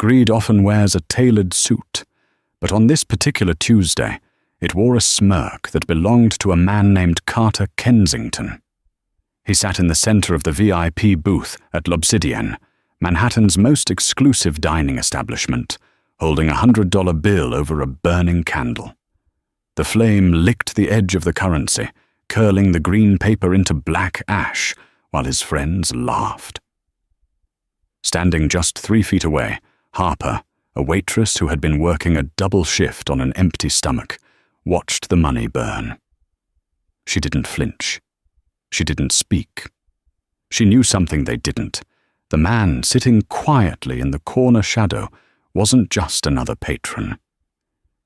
Greed often wears a tailored suit, but on this particular Tuesday, it wore a smirk that belonged to a man named Carter Kensington. He sat in the center of the VIP booth at L'Obsidienne, Manhattan's most exclusive dining establishment, holding a $100 bill over a burning candle. The flame licked the edge of the currency, curling the green paper into black ash, while his friends laughed. Standing just 3 feet away, Harper, a waitress who had been working a double shift on an empty stomach, watched the money burn. She didn't flinch. She didn't speak. She knew something they didn't. The man sitting quietly in the corner shadow wasn't just another patron.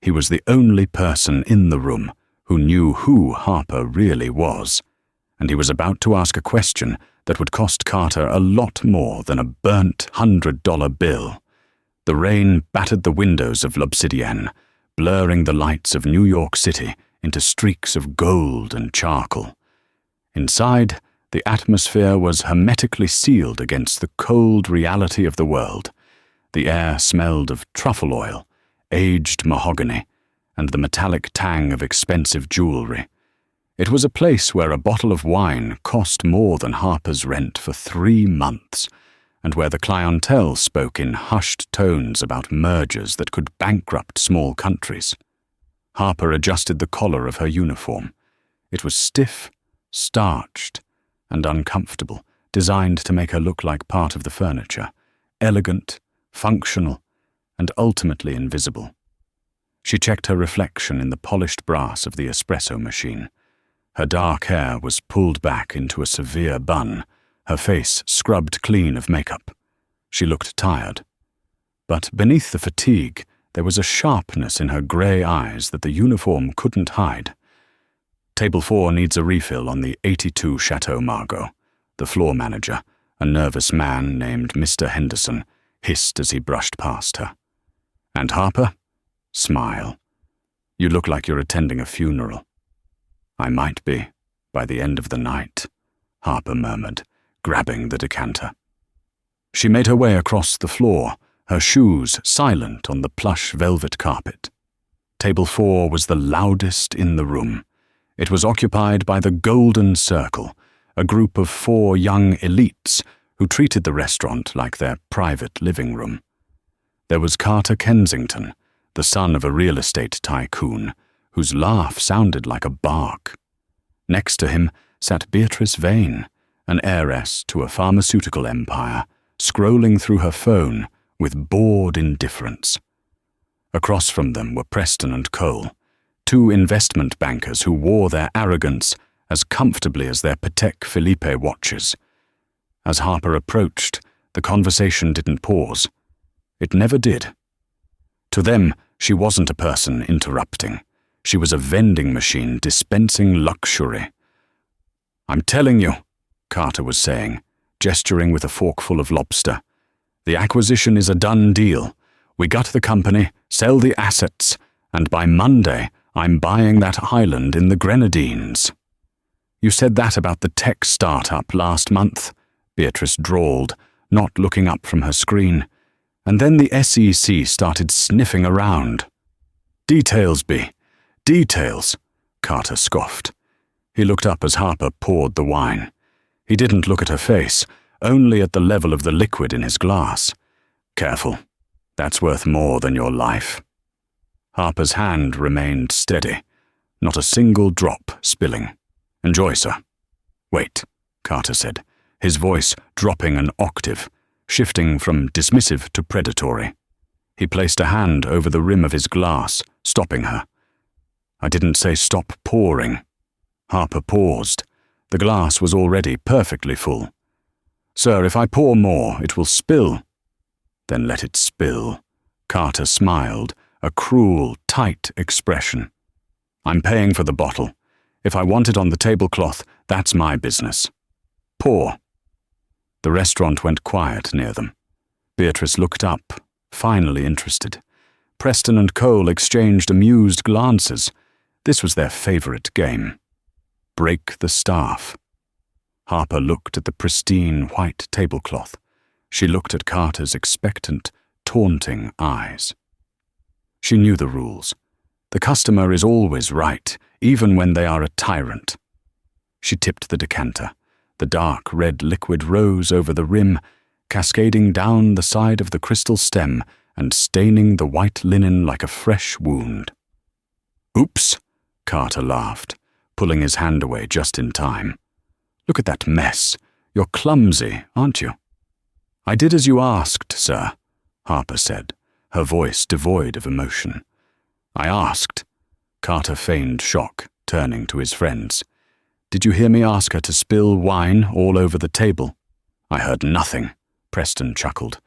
He was the only person in the room who knew who Harper really was, and he was about to ask a question that would cost Carter a lot more than a burnt $100 bill. The rain battered the windows of L'Obsidienne, blurring the lights of New York City into streaks of gold and charcoal. Inside, the atmosphere was hermetically sealed against the cold reality of the world. The air smelled of truffle oil, aged mahogany, and the metallic tang of expensive jewelry. It was a place where a bottle of wine cost more than Harper's rent for 3 months, and where the clientele spoke in hushed tones about mergers that could bankrupt small countries. Harper adjusted the collar of her uniform. It was stiff, starched, and uncomfortable, designed to make her look like part of the furniture, elegant, functional, and ultimately invisible. She checked her reflection in the polished brass of the espresso machine. Her dark hair was pulled back into a severe bun, her face scrubbed clean of makeup. She looked tired. But beneath the fatigue, there was a sharpness in her grey eyes that the uniform couldn't hide. Table 4 needs a refill on the 82 Chateau Margaux, the floor manager, a nervous man named Mr. Henderson, hissed as he brushed past her. And Harper? Smile. You look like you're attending a funeral. I might be, by the end of the night, Harper murmured, grabbing the decanter. She made her way across the floor, her shoes silent on the plush velvet carpet. Table 4 was the loudest in the room. It was occupied by the Golden Circle, a group of 4 young elites who treated the restaurant like their private living room. There was Carter Kensington, the son of a real estate tycoon, whose laugh sounded like a bark. Next to him sat Beatrice Vane, an heiress to a pharmaceutical empire, scrolling through her phone with bored indifference. Across from them were Preston and Cole, 2 investment bankers who wore their arrogance as comfortably as their Patek Philippe watches. As Harper approached, the conversation didn't pause. It never did. To them, she wasn't a person interrupting. She was a vending machine dispensing luxury. I'm telling you, Carter was saying, gesturing with a forkful of lobster. The acquisition is a done deal. We gut the company, sell the assets, and by Monday, I'm buying that island in the Grenadines. You said that about the tech startup last month, Beatrice drawled, not looking up from her screen. And then the SEC started sniffing around. Details, B. Details, Carter scoffed. He looked up as Harper poured the wine. He didn't look at her face, only at the level of the liquid in his glass. Careful. That's worth more than your life. Harper's hand remained steady, not a single drop spilling. Enjoy, sir. Wait, Carter said, his voice dropping an octave, shifting from dismissive to predatory. He placed a hand over the rim of his glass, stopping her. I didn't say stop pouring. Harper paused. The glass was already perfectly full. Sir, if I pour more, it will spill. Then let it spill. Carter smiled, a cruel, tight expression. I'm paying for the bottle. If I want it on the tablecloth, that's my business. Pour. The restaurant went quiet near them. Beatrice looked up, finally interested. Preston and Cole exchanged amused glances. This was their favorite game. Break the staff. Harper looked at the pristine white tablecloth. She looked at Carter's expectant, taunting eyes. She knew the rules. The customer is always right, even when they are a tyrant. She tipped the decanter. The dark red liquid rose over the rim, cascading down the side of the crystal stem and staining the white linen like a fresh wound. "Oops," Carter laughed, pulling his hand away just in time. "Look at that mess. You're clumsy, aren't you?" "I did as you asked, sir," Harper said, her voice devoid of emotion. "I asked." Carter feigned shock, turning to his friends. "Did you hear me ask her to spill wine all over the table?" "I heard nothing," Preston chuckled.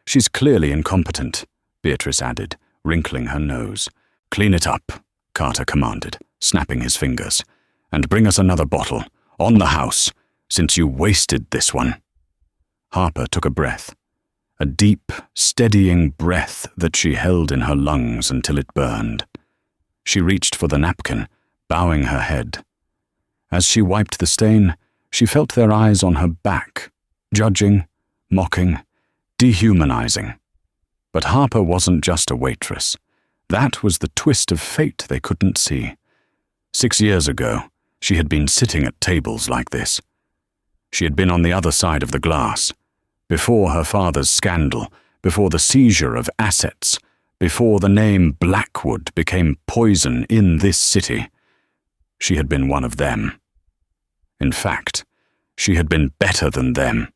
"She's clearly incompetent," Beatrice added, wrinkling her nose. "Clean it up," Carter commanded, snapping his fingers. "And bring us another bottle, on the house, since you wasted this one." Harper took a breath. A deep, steadying breath that she held in her lungs until it burned. She reached for the napkin, bowing her head. As she wiped the stain, she felt their eyes on her back, judging, mocking, dehumanizing. But Harper wasn't just a waitress. That was the twist of fate they couldn't see. 6 years ago, she had been sitting at tables like this. She had been on the other side of the glass, before her father's scandal, before the seizure of assets, before the name Blackwood became poison in this city. She had been one of them. In fact, she had been better than them.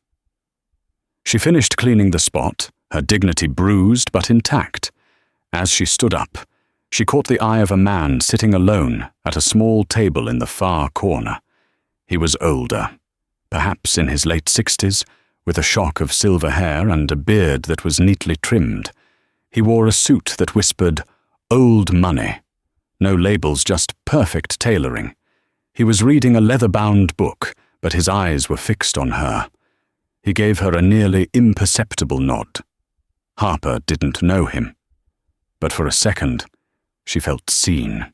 She finished cleaning the spot, her dignity bruised but intact. As she stood up, she caught the eye of a man sitting alone at a small table in the far corner. He was older, perhaps in his late 60s, with a shock of silver hair and a beard that was neatly trimmed. He wore a suit that whispered, "Old money." No labels, just perfect tailoring. He was reading a leather-bound book, but his eyes were fixed on her. He gave her a nearly imperceptible nod. Harper didn't know him. But for a second, she felt seen.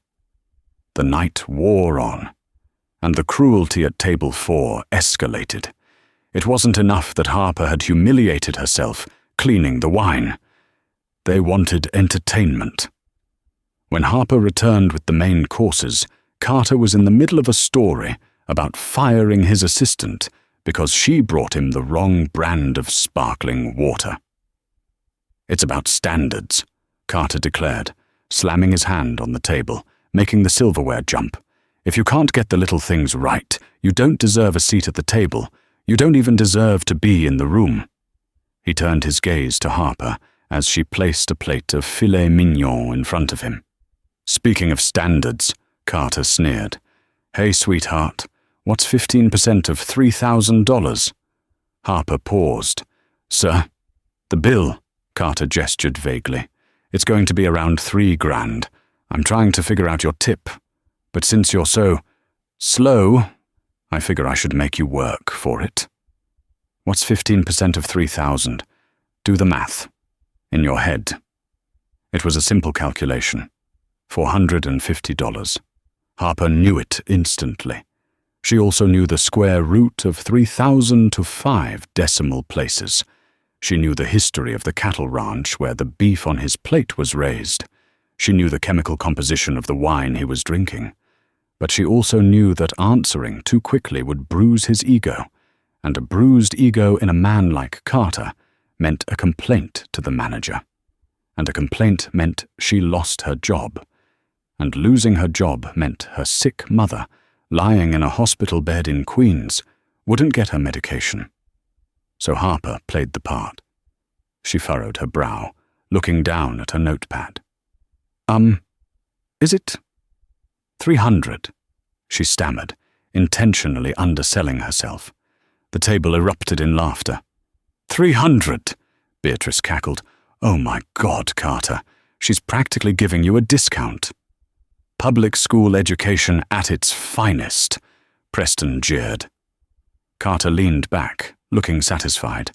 The night wore on, and the cruelty at table 4 escalated. It wasn't enough that Harper had humiliated herself, cleaning the wine. They wanted entertainment. When Harper returned with the main courses, Carter was in the middle of a story about firing his assistant because she brought him the wrong brand of sparkling water. "It's about standards," Carter declared, slamming his hand on the table, making the silverware jump. "If you can't get the little things right, you don't deserve a seat at the table. You don't even deserve to be in the room." He turned his gaze to Harper as she placed a plate of filet mignon in front of him. "Speaking of standards," Carter sneered. "Hey, sweetheart, what's 15% of $3,000? Harper paused. "Sir?" "The bill," Carter gestured vaguely. "It's going to be around $3,000. I'm trying to figure out your tip. But since you're so slow, I figure I should make you work for it." "What's 15% of 3,000? Do the math. In your head." It was a simple calculation. $450. Harper knew it instantly. She also knew the square root of 3,000 to 5 decimal places. She knew the history of the cattle ranch where the beef on his plate was raised. She knew the chemical composition of the wine he was drinking. But she also knew that answering too quickly would bruise his ego, and a bruised ego in a man like Carter meant a complaint to the manager. And a complaint meant she lost her job. And losing her job meant her sick mother, lying in a hospital bed in Queens, wouldn't get her medication. So Harper played the part. She furrowed her brow, looking down at her notepad. Is it 300? She stammered, intentionally underselling herself. The table erupted in laughter. 300, Beatrice cackled. "Oh my God, Carter, she's practically giving you a discount." "Public school education at its finest," Preston jeered. Carter leaned back, looking satisfied.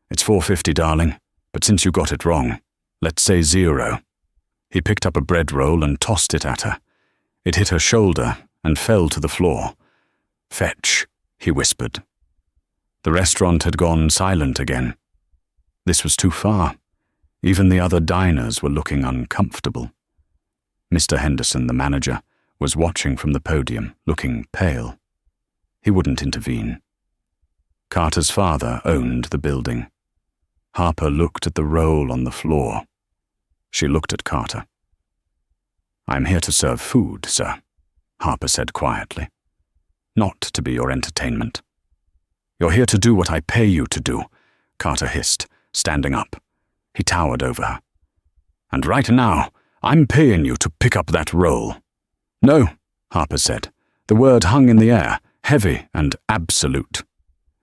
"It's $450, darling, but since you got it wrong, let's say 0. He picked up a bread roll and tossed it at her. It hit her shoulder and fell to the floor. "Fetch," he whispered. The restaurant had gone silent again. This was too far. Even the other diners were looking uncomfortable. Mr. Henderson, the manager, was watching from the podium, looking pale. He wouldn't intervene. Carter's father owned the building. Harper looked at the roll on the floor. She looked at Carter. "I'm here to serve food, sir," Harper said quietly. "Not to be your entertainment." "You're here to do what I pay you to do," Carter hissed, standing up. He towered over her. "And right now, I'm paying you to pick up that roll." "No," Harper said. The word hung in the air, heavy and absolute.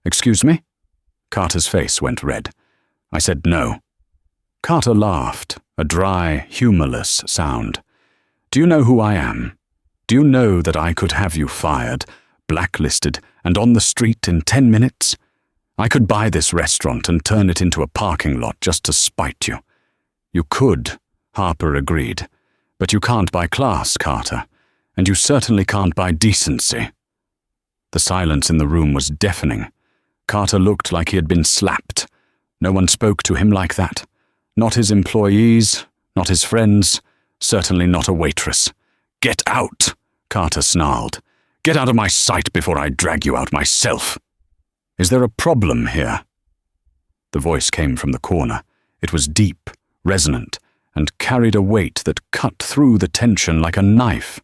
"Excuse me?" Carter's face went red. "I said no." Carter laughed, a dry, humorless sound. "Do you know who I am? Do you know that I could have you fired, blacklisted, and on the street in 10 minutes? I could buy this restaurant and turn it into a parking lot just to spite you." "You could," Harper agreed. "But you can't buy class, Carter, and you certainly can't buy decency." The silence in the room was deafening. Carter looked like he had been slapped. No one spoke to him like that. Not his employees, not his friends, certainly not a waitress. "Get out," Carter snarled. "Get out of my sight before I drag you out myself." "Is there a problem here?" The voice came from the corner. It was deep, resonant, and carried a weight that cut through the tension like a knife.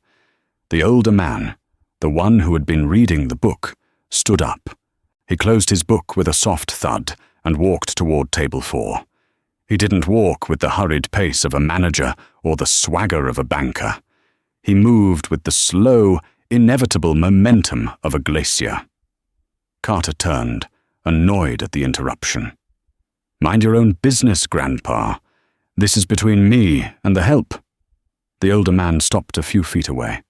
The older man, the one who had been reading the book, stood up. He closed his book with a soft thud and walked toward table 4. He didn't walk with the hurried pace of a manager or the swagger of a banker. He moved with the slow, inevitable momentum of a glacier. Carter turned, annoyed at the interruption. "Mind your own business, Grandpa. This is between me and the help." The older man stopped a few feet away.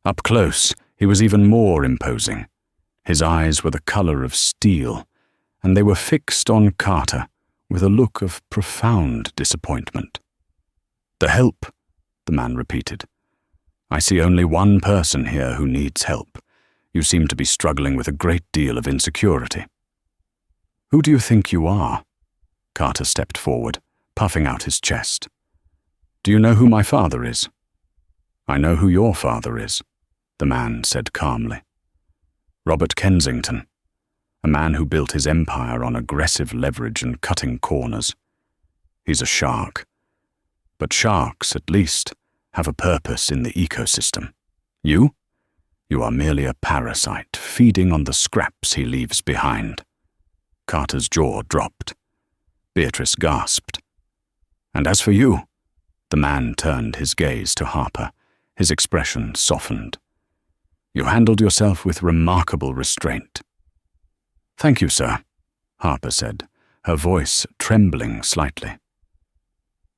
Up close, he was even more imposing. His eyes were the color of steel, and they were fixed on Carter with a look of profound disappointment. "The help," the man repeated. "I see only one person here who needs help. You seem to be struggling with a great deal of insecurity." "Who do you think you are?" Carter stepped forward, puffing out his chest. "Do you know who my father is?" "I know who your father is," the man said calmly. "Robert Kensington, a man who built his empire on aggressive leverage and cutting corners. He's a shark. But sharks, at least, have a purpose in the ecosystem. You? You are merely a parasite, feeding on the scraps he leaves behind." Carter's jaw dropped. Beatrice gasped. "And as for you," the man turned his gaze to Harper, his expression softened. "You handled yourself with remarkable restraint." "Thank you, sir," Harper said, her voice trembling slightly.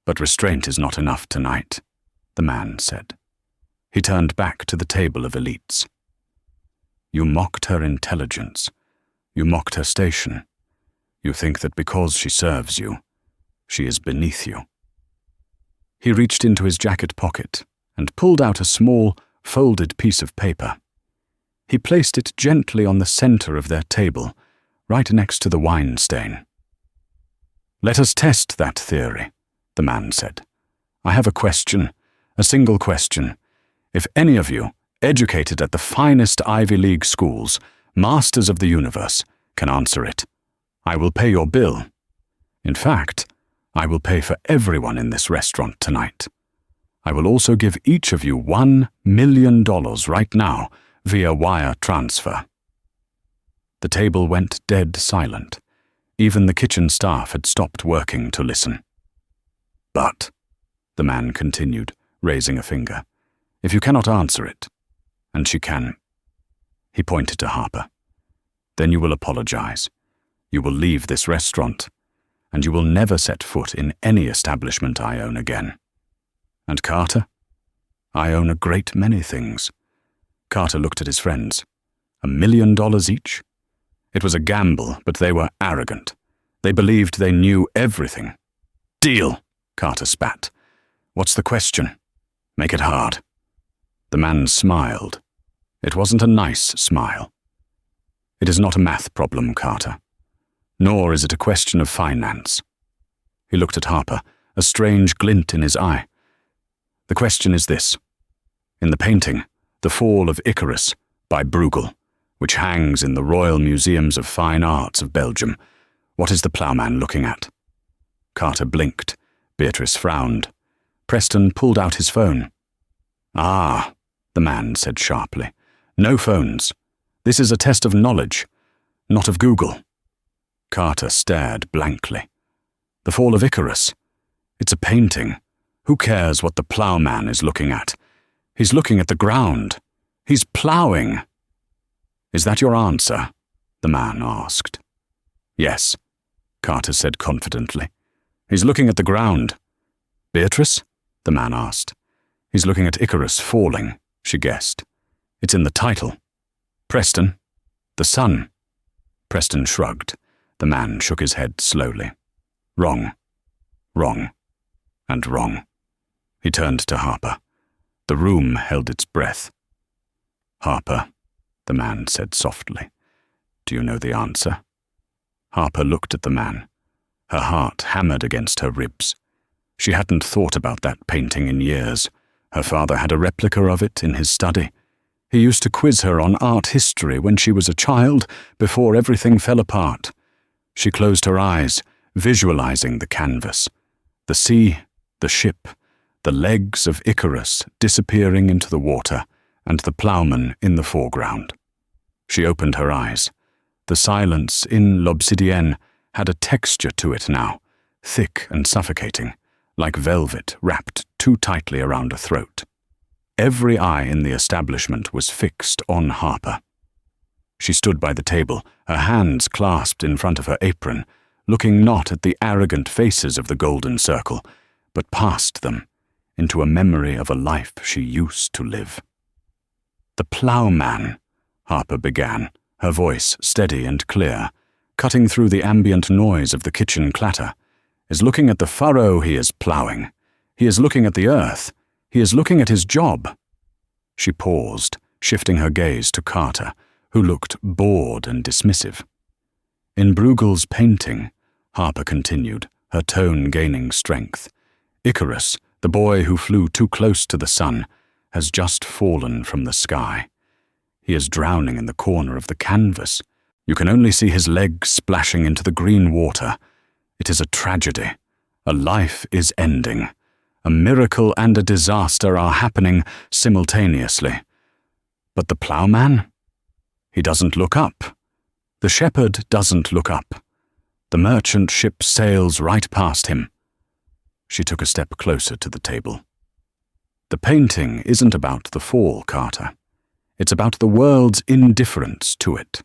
"But restraint is not enough tonight," the man said. He turned back to the table of elites. "You mocked her intelligence. You mocked her station. You think that because she serves you, she is beneath you." He reached into his jacket pocket and pulled out a small, folded piece of paper. He placed it gently on the center of their table, right next to the wine stain. "Let us test that theory," the man said. "I have a question, a single question. If any of you, educated at the finest Ivy League schools, masters of the universe, can answer it, I will pay your bill. In fact, I will pay for everyone in this restaurant tonight. I will also give each of you $1 million right now via wire transfer." The table went dead silent. Even the kitchen staff had stopped working to listen. "But," the man continued, raising a finger, "if you cannot answer it, and she can," he pointed to Harper, "then you will apologize. You will leave this restaurant, and you will never set foot in any establishment I own again. And Carter? I own a great many things." Carter looked at his friends. $1 million each? It was a gamble, but they were arrogant. They believed they knew everything. "Deal," Carter spat. "What's the question? Make it hard." The man smiled. It wasn't a nice smile. "It is not a math problem, Carter. Nor is it a question of finance." He looked at Harper, a strange glint in his eye. The question is this. In the painting, The Fall of Icarus, by Bruegel, which hangs in the Royal Museums of Fine Arts of Belgium, what is the ploughman looking at? Carter blinked. Beatrice frowned. Preston pulled out his phone. Ah, the man said sharply. No phones. This is a test of knowledge, not of Google. Carter stared blankly. The Fall of Icarus. It's a painting. Who cares what the ploughman is looking at? He's looking at the ground. He's ploughing. Is that your answer? The man asked. Yes, Carter said confidently. He's looking at the ground. Beatrice? The man asked. He's looking at Icarus falling, she guessed. It's in the title. Preston? The sun? Preston shrugged. The man shook his head slowly. Wrong. Wrong. And wrong. He turned to Harper. The room held its breath. Harper, the man said softly. Do you know the answer? Harper looked at the man. Her heart hammered against her ribs. She hadn't thought about that painting in years. Her father had a replica of it in his study. He used to quiz her on art history when she was a child, before everything fell apart. She closed her eyes, visualizing the canvas. The sea, the ship, the legs of Icarus disappearing into the water, and the ploughman in the foreground. She opened her eyes. The silence in L'Obsidienne had a texture to it now, thick and suffocating, like velvet wrapped too tightly around a throat. Every eye in the establishment was fixed on Harper. She stood by the table, her hands clasped in front of her apron, looking not at the arrogant faces of the golden circle, but past them, into a memory of a life she used to live. The ploughman, Harper began, her voice steady and clear, cutting through the ambient noise of the kitchen clatter, is looking at the furrow he is ploughing. He is looking at the earth. He is looking at his job. She paused, shifting her gaze to Carter, who looked bored and dismissive. In Bruegel's painting, Harper continued, her tone gaining strength, Icarus, the boy who flew too close to the sun, has just fallen from the sky. He is drowning in the corner of the canvas. You can only see his legs splashing into the green water. It is a tragedy. A life is ending. A miracle and a disaster are happening simultaneously. But the ploughman? He doesn't look up. The shepherd doesn't look up. The merchant ship sails right past him. She took a step closer to the table. The painting isn't about the fall, Carter. It's about the world's indifference to it.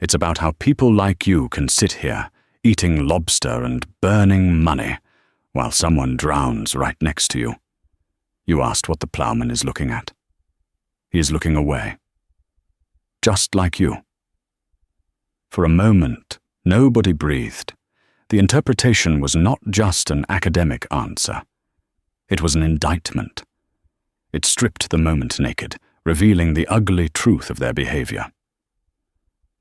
It's about how people like you can sit here, eating lobster and burning money, while someone drowns right next to you. You asked what the ploughman is looking at. He is looking away. Just like you. For a moment, nobody breathed. The interpretation was not just an academic answer. It was an indictment. It stripped the moment naked, revealing the ugly truth of their behavior.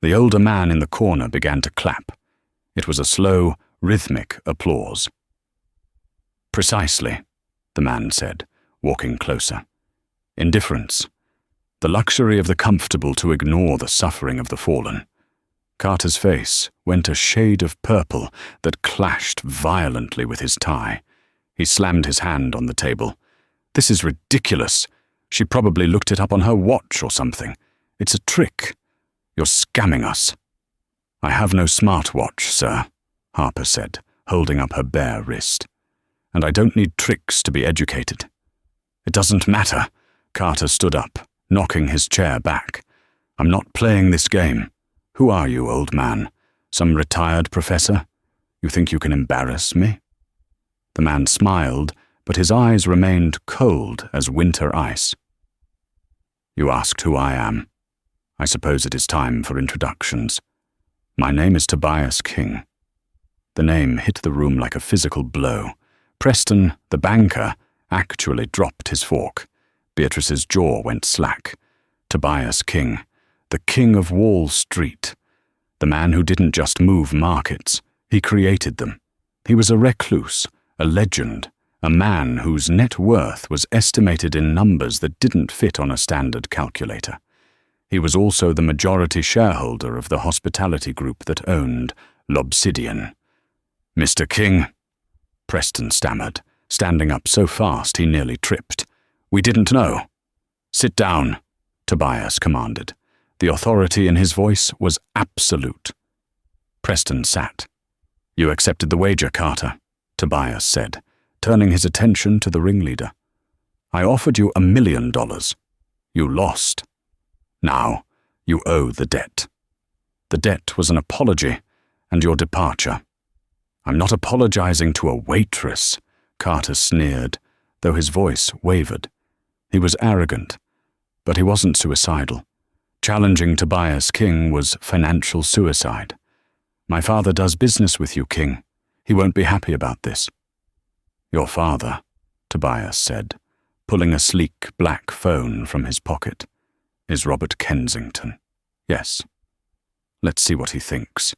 The older man in the corner began to clap. It was a slow, rhythmic applause. Precisely, the man said, walking closer. Indifference. The luxury of the comfortable to ignore the suffering of the fallen. Carter's face went a shade of purple that clashed violently with his tie. He slammed his hand on the table. This is ridiculous. She probably looked it up on her watch or something. It's a trick. You're scamming us. I have no smartwatch, sir, Harper said, holding up her bare wrist. And I don't need tricks to be educated. It doesn't matter. Carter stood up, knocking his chair back. I'm not playing this game. Who are you, old man? Some retired professor? You think you can embarrass me? The man smiled, but his eyes remained cold as winter ice. You asked who I am. I suppose it is time for introductions. My name is Tobias King. The name hit the room like a physical blow. Preston, the banker, actually dropped his fork. Beatrice's jaw went slack. Tobias King, the king of Wall Street. The man who didn't just move markets, he created them. He was a recluse, A legend, a man whose net worth was estimated in numbers that didn't fit on a standard calculator. He was also the majority shareholder of the hospitality group that owned L'Obsidian. "Mr. King," Preston stammered, standing up so fast he nearly tripped. "We didn't know." "Sit down," Tobias commanded. The authority in his voice was absolute. Preston sat. "You accepted the wager, Carter," Tobias said, turning his attention to the ringleader. "I offered you $1 million. You lost. Now, you owe the debt. The debt was an apology, and your departure." "I'm not apologizing to a waitress," Carter sneered, though his voice wavered. He was arrogant, but he wasn't suicidal. Challenging Tobias King was financial suicide. "My father does business with you, King. He won't be happy about this." "Your father," Tobias said, pulling a sleek black phone from his pocket, "is Robert Kensington. Yes. Let's see what he thinks."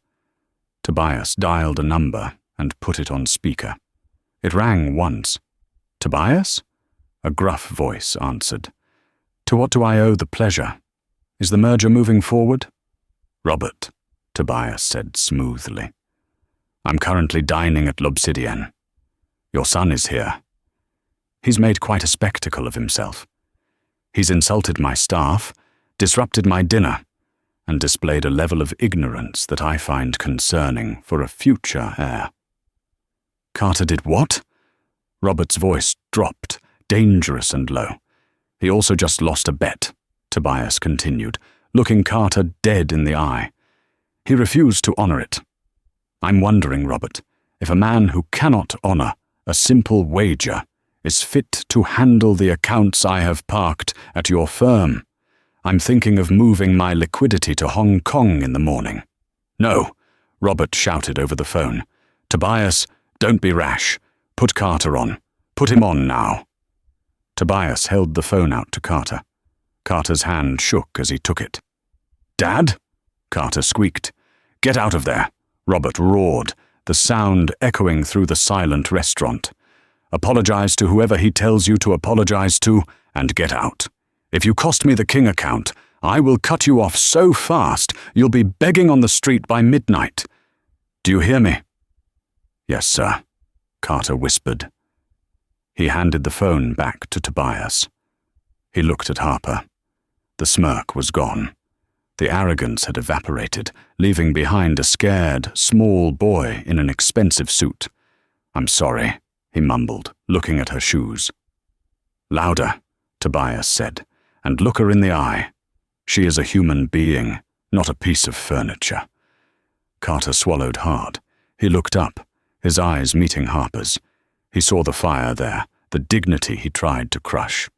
Tobias dialed a number and put it on speaker. It rang once. "Tobias?" A gruff voice answered. "To what do I owe the pleasure? Is the merger moving forward?" "Robert," Tobias said smoothly. "I'm currently dining at L'Obsidian. Your son is here. He's made quite a spectacle of himself. He's insulted my staff, disrupted my dinner, and displayed a level of ignorance that I find concerning for a future heir." "Carter did what?" Robert's voice dropped, dangerous and low. "He also just lost a bet," Tobias continued, looking Carter dead in the eye. "He refused to honor it. I'm wondering, Robert, if a man who cannot honor a simple wager is fit to handle the accounts I have parked at your firm. I'm thinking of moving my liquidity to Hong Kong in the morning." "No," Robert shouted over the phone. "Tobias, don't be rash. Put Carter on. Put him on now." Tobias held the phone out to Carter. Carter's hand shook as he took it. "Dad?" Carter squeaked. "Get out of there," Robert roared, the sound echoing through the silent restaurant. "Apologize to whoever he tells you to apologize to, and get out. If you cost me the King account, I will cut you off so fast you'll be begging on the street by midnight. Do you hear me?" "Yes, sir," Carter whispered. He handed the phone back to Tobias. He looked at Harper. The smirk was gone. The arrogance had evaporated, leaving behind a scared, small boy in an expensive suit. "I'm sorry," he mumbled, looking at her shoes. "Louder," Tobias said, "and look her in the eye. She is a human being, not a piece of furniture." Carter swallowed hard. He looked up, his eyes meeting Harper's. He saw the fire there, the dignity he tried to crush.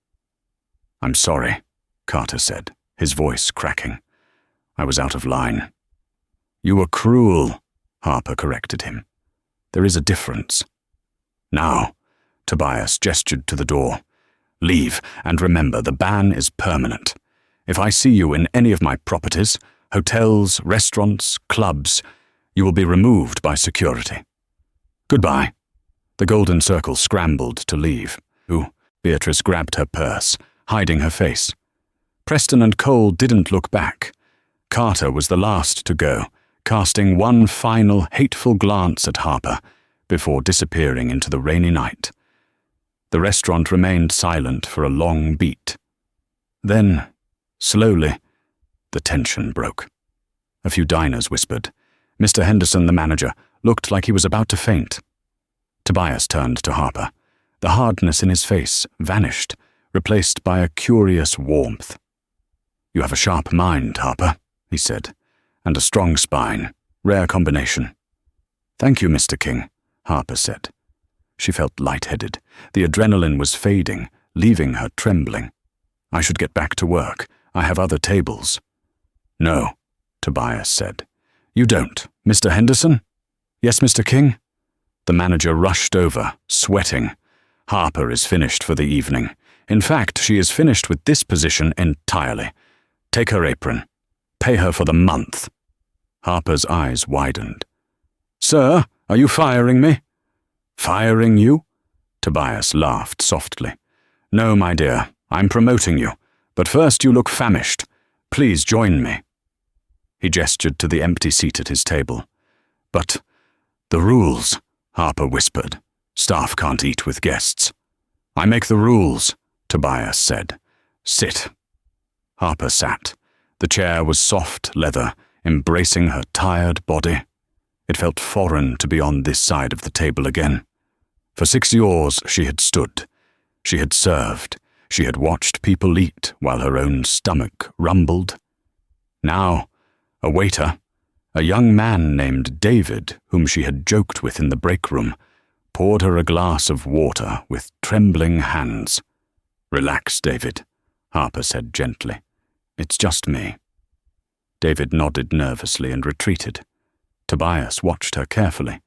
"I'm sorry," Carter said, his voice cracking. "I was out of line." "You were cruel," Harper corrected him. "There is a difference." "Now," Tobias gestured to the door. "Leave, and remember, the ban is permanent. If I see you in any of my properties, hotels, restaurants, clubs, you will be removed by security. Goodbye." The Golden Circle scrambled to leave. Beatrice grabbed her purse, hiding her face. Preston and Cole didn't look back. Carter was the last to go, casting one final hateful glance at Harper before disappearing into the rainy night. The restaurant remained silent for a long beat. Then, slowly, the tension broke. A few diners whispered. Mr. Henderson, the manager, looked like he was about to faint. Tobias turned to Harper. The hardness in his face vanished, replaced by a curious warmth. "You have a sharp mind, Harper," he said, "and a strong spine. Rare combination." "Thank you, Mr. King," Harper said. She felt lightheaded. The adrenaline was fading, leaving her trembling. "I should get back to work. I have other tables." "No," Tobias said. "You don't, Mr. Henderson?" "Yes, Mr. King?" The manager rushed over, sweating. "Harper is finished for the evening. In fact, she is finished with this position entirely. Take her apron. Pay her for the month." Harper's eyes widened. "Sir, are you firing me?" Firing you? Tobias laughed softly. No, my dear, I'm promoting you. But first you look famished. Please join me. He gestured to the empty seat at his table. But the rules, Harper whispered. Staff can't eat with guests. I make the rules, Tobias said. Sit. Harper sat. The chair was soft leather, embracing her tired body. It felt foreign to be on this side of the table again. For 6 years she had stood. She had served. She had watched people eat while her own stomach rumbled. Now, a waiter, a young man named David, whom she had joked with in the break room, poured her a glass of water with trembling hands. Relax, David, Harper said gently. It's just me. David nodded nervously and retreated. Tobias watched her carefully.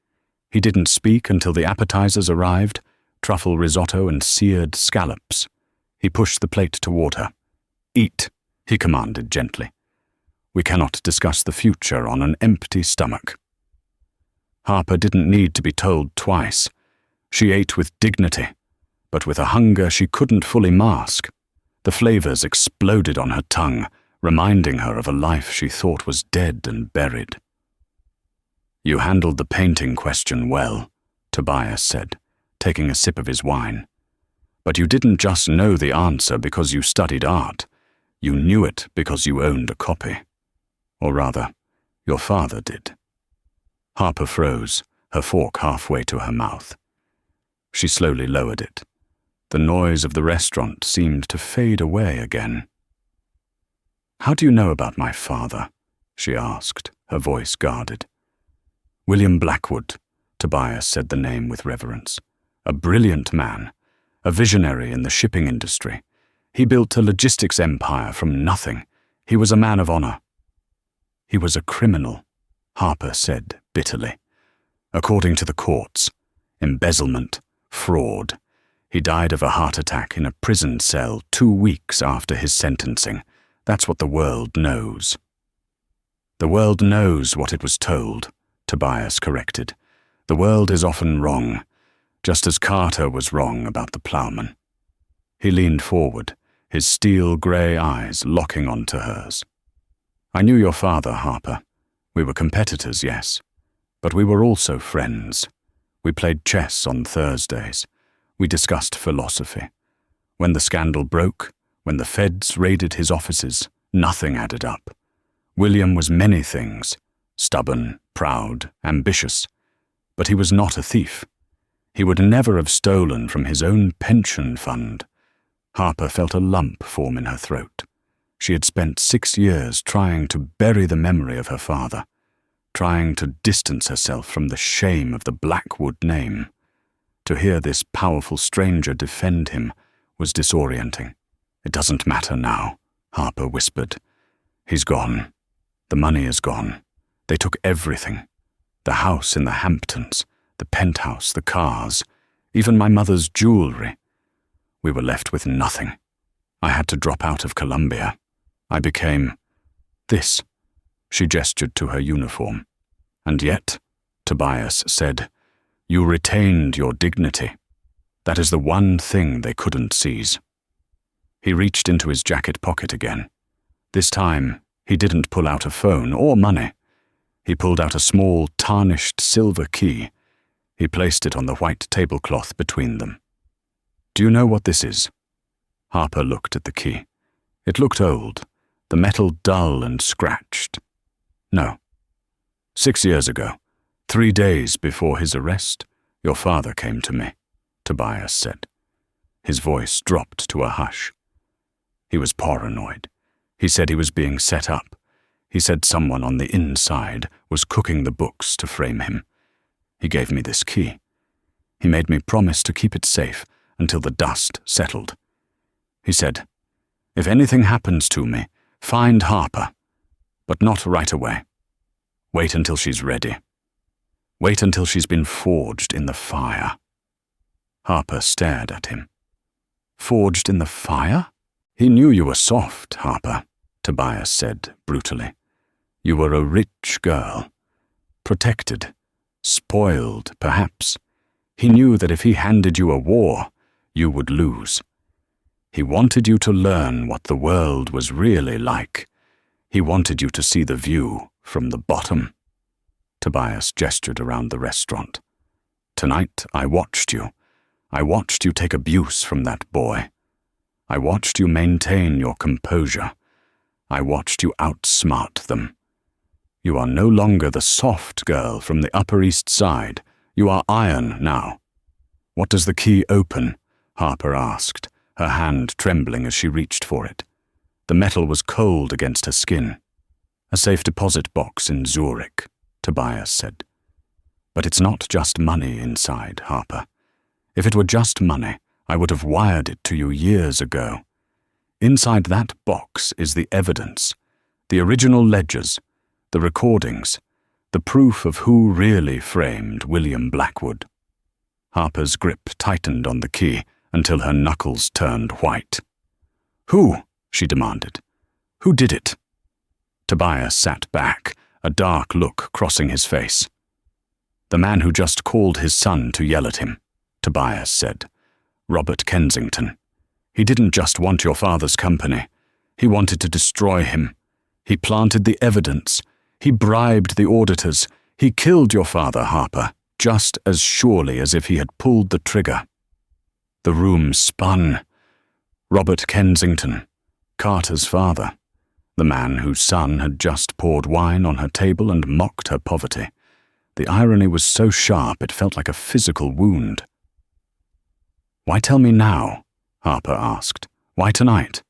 He didn't speak until the appetizers arrived, truffle risotto and seared scallops. He pushed the plate toward her. Eat, he commanded gently. We cannot discuss the future on an empty stomach. Harper didn't need to be told twice. She ate with dignity, but with a hunger she couldn't fully mask. The flavors exploded on her tongue, reminding her of a life she thought was dead and buried. You handled the painting question well, Tobias said, taking a sip of his wine. But you didn't just know the answer because you studied art. You knew it because you owned a copy. Or rather, your father did. Harper froze, her fork halfway to her mouth. She slowly lowered it. The noise of the restaurant seemed to fade away again. How do you know about my father? She asked, her voice guarded. William Blackwood, Tobias said the name with reverence. A brilliant man, a visionary in the shipping industry. He built a logistics empire from nothing. He was a man of honor. He was a criminal, Harper said bitterly. According to the courts, embezzlement, fraud. He died of a heart attack in a prison cell 2 weeks after his sentencing. That's what the world knows. The world knows what it was told, Tobias corrected. The world is often wrong, just as Carter was wrong about the plowman. He leaned forward, his steel-grey eyes locking onto hers. I knew your father, Harper. We were competitors, yes, but we were also friends. We played chess on Thursdays. We discussed philosophy. When the scandal broke, when the feds raided his offices, nothing added up. William was many things, stubborn, proud, ambitious, but he was not a thief. He would never have stolen from his own pension fund. Harper felt a lump form in her throat. She had spent 6 years trying to bury the memory of her father, trying to distance herself from the shame of the Blackwood name. To hear this powerful stranger defend him was disorienting. It doesn't matter now, Harper whispered. He's gone. The money is gone. They took everything. The house in the Hamptons, the penthouse, the cars, even my mother's jewelry. We were left with nothing. I had to drop out of Columbia. I became this. She gestured to her uniform. And yet, Tobias said, you retained your dignity. That is the one thing they couldn't seize. He reached into his jacket pocket again. This time, he didn't pull out a phone or money. He pulled out a small, tarnished silver key. He placed it on the white tablecloth between them. Do you know what this is? Harper looked at the key. It looked old, the metal dull and scratched. No. 6 years ago, 3 days before his arrest, your father came to me, Tobias said. His voice dropped to a hush. He was paranoid. He said he was being set up. He said someone on the inside was cooking the books to frame him. He gave me this key. He made me promise to keep it safe until the dust settled. He said, if anything happens to me, find Harper, but not right away. Wait until she's ready. Wait until she's been forged in the fire. Harper stared at him. Forged in the fire? He knew you were soft, Harper, Tobias said brutally. You were a rich girl. Protected. Spoiled, perhaps. He knew that if he handed you a war, you would lose. He wanted you to learn what the world was really like. He wanted you to see the view from the bottom. Tobias gestured around the restaurant. Tonight I watched you. I watched you take abuse from that boy. I watched you maintain your composure. I watched you outsmart them. You are no longer the soft girl from the Upper East Side. You are iron now. What does the key open? Harper asked, her hand trembling as she reached for it. The metal was cold against her skin. A safe deposit box in Zurich, Tobias said. But it's not just money inside, Harper. If it were just money, I would have wired it to you years ago. Inside that box is the evidence, the original ledgers, the recordings, the proof of who really framed William Blackwood. Harper's grip tightened on the key until her knuckles turned white. Who? She demanded. Who did it? Tobias sat back, a dark look crossing his face. The man who just called his son to yell at him, Tobias said. Robert Kensington. He didn't just want your father's company. He wanted to destroy him. He planted the evidence. He bribed the auditors. He killed your father, Harper, just as surely as if he had pulled the trigger. The room spun. Robert Kensington, Carter's father, the man whose son had just poured wine on her table and mocked her poverty. The irony was so sharp it felt like a physical wound. Why tell me now? Harper asked. Why tonight?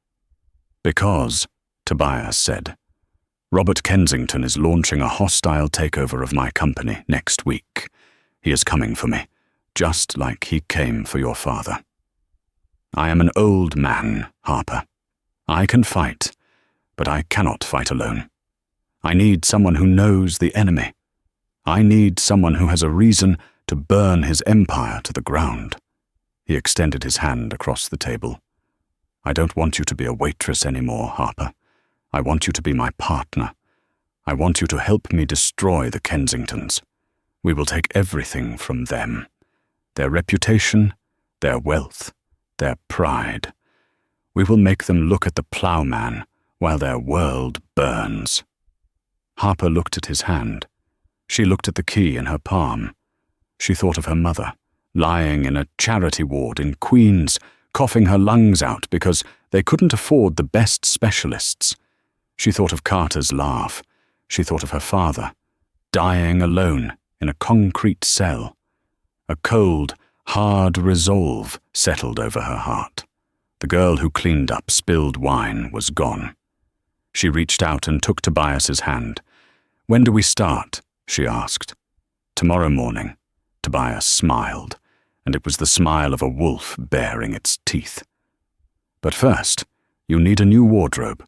Because, Tobias said, Robert Kensington is launching a hostile takeover of my company next week. He is coming for me, just like he came for your father. I am an old man, Harper. I can fight, but I cannot fight alone. I need someone who knows the enemy. I need someone who has a reason to burn his empire to the ground. He extended his hand across the table. I don't want you to be a waitress anymore, Harper. I want you to be my partner. I want you to help me destroy the Kensingtons. We will take everything from them. Their reputation, their wealth, their pride. We will make them look at the ploughman while their world burns. Harper looked at his hand. She looked at the key in her palm. She thought of her mother, lying in a charity ward in Queens, coughing her lungs out because they couldn't afford the best specialists. She thought of Carter's laugh. She thought of her father, dying alone in a concrete cell. A cold, hard resolve settled over her heart. The girl who cleaned up spilled wine was gone. She reached out and took Tobias's hand. When do we start? She asked. Tomorrow morning. Tobias smiled, and it was the smile of a wolf baring its teeth. But first, you need a new wardrobe.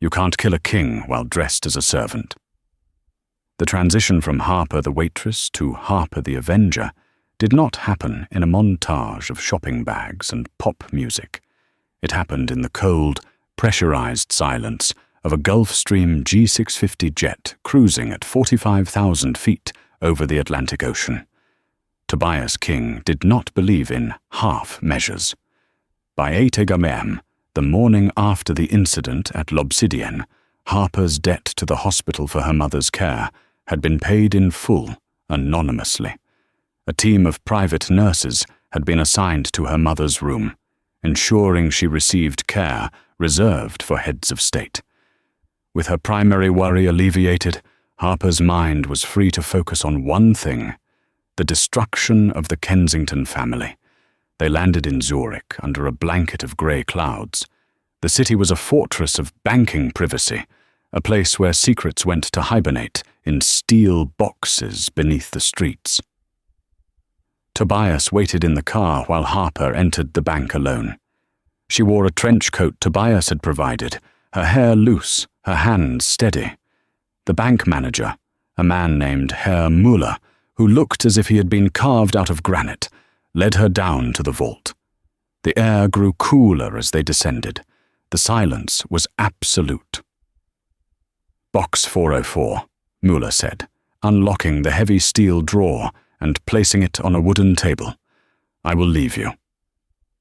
You can't kill a king while dressed as a servant. The transition from Harper the waitress to Harper the Avenger did not happen in a montage of shopping bags and pop music. It happened in the cold, pressurized silence of a Gulfstream G650 jet cruising at 45,000 feet over the Atlantic Ocean. Tobias King did not believe in half measures. By 8 a.m., the morning after the incident at L'Obsidienne, Harper's debt to the hospital for her mother's care had been paid in full, anonymously. A team of private nurses had been assigned to her mother's room, ensuring she received care reserved for heads of state. With her primary worry alleviated, Harper's mind was free to focus on one thing: the destruction of the Kensington family. They landed in Zurich under a blanket of grey clouds. The city was a fortress of banking privacy, a place where secrets went to hibernate in steel boxes beneath the streets. Tobias waited in the car while Harper entered the bank alone. She wore a trench coat Tobias had provided, her hair loose, her hands steady. The bank manager, a man named Herr Müller, who looked as if he had been carved out of granite, led her down to the vault. The air grew cooler as they descended. The silence was absolute. Box 404, Müller said, unlocking the heavy steel drawer and placing it on a wooden table. I will leave you."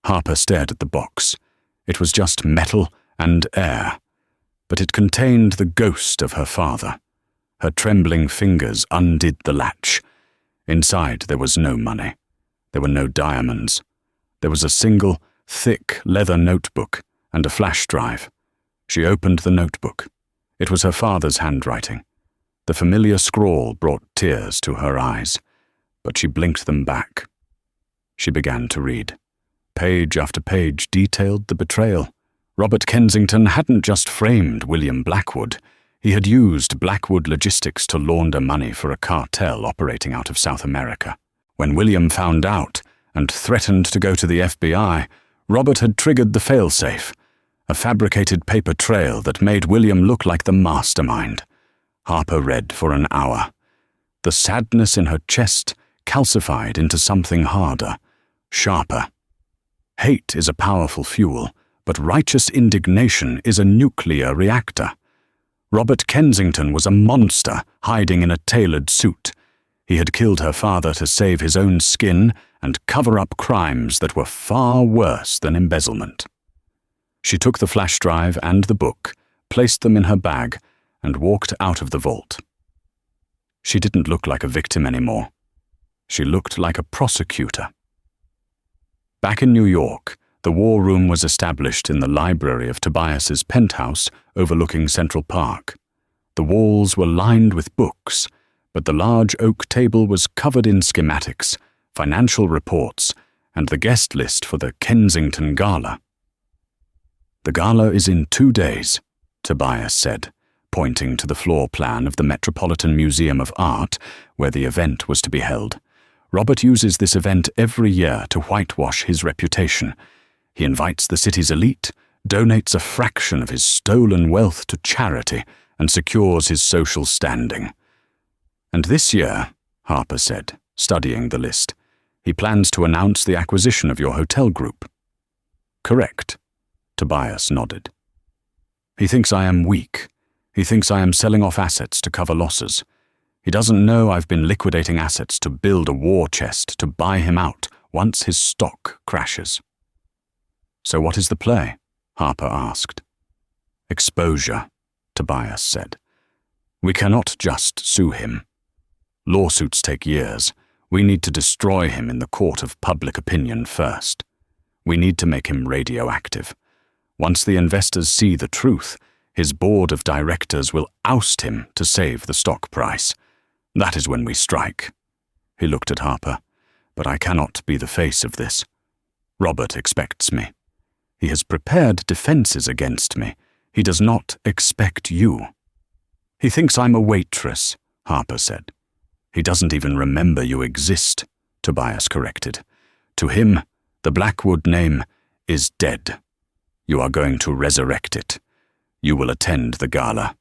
Harper stared at the box. It was just metal and air, but it contained the ghost of her father. Her trembling fingers undid the latch. Inside there was no money. There were no diamonds. There was a single, thick leather notebook and a flash drive. She opened the notebook. It was her father's handwriting. The familiar scrawl brought tears to her eyes, but she blinked them back. She began to read. Page after page detailed the betrayal. Robert Kensington hadn't just framed William Blackwood. He had used Blackwood Logistics to launder money for a cartel operating out of South America. When William found out and threatened to go to the FBI, Robert had triggered the failsafe, a fabricated paper trail that made William look like the mastermind. Harper read for an hour. The sadness in her chest calcified into something harder, sharper. Hate is a powerful fuel, but righteous indignation is a nuclear reactor. Robert Kensington was a monster hiding in a tailored suit. He had killed her father to save his own skin and cover up crimes that were far worse than embezzlement. She took the flash drive and the book, placed them in her bag, and walked out of the vault. She didn't look like a victim anymore. She looked like a prosecutor. Back in New York, the war room was established in the library of Tobias's penthouse overlooking Central Park. The walls were lined with books, but the large oak table was covered in schematics, financial reports, and the guest list for the Kensington Gala. "The gala is in 2 days," Tobias said, pointing to the floor plan of the Metropolitan Museum of Art, where the event was to be held. "Robert uses this event every year to whitewash his reputation. He invites the city's elite, donates a fraction of his stolen wealth to charity, and secures his social standing. And this year," Harper said, studying the list, "he plans to announce the acquisition of your hotel group." "Correct," Tobias nodded. "He thinks I am weak. He thinks I am selling off assets to cover losses. He doesn't know I've been liquidating assets to build a war chest to buy him out once his stock crashes." "So what is the play?" Harper asked. "Exposure," Tobias said. "We cannot just sue him. Lawsuits take years. We need to destroy him in the court of public opinion first. We need to make him radioactive. Once the investors see the truth, his board of directors will oust him to save the stock price. That is when we strike." He looked at Harper. "But I cannot be the face of this. Robert expects me. He has prepared defenses against me. He does not expect you." "He thinks I'm a waitress," Harper said. "He doesn't even remember you exist," Tobias corrected. "To him, the Blackwood name is dead. You are going to resurrect it. You will attend the gala.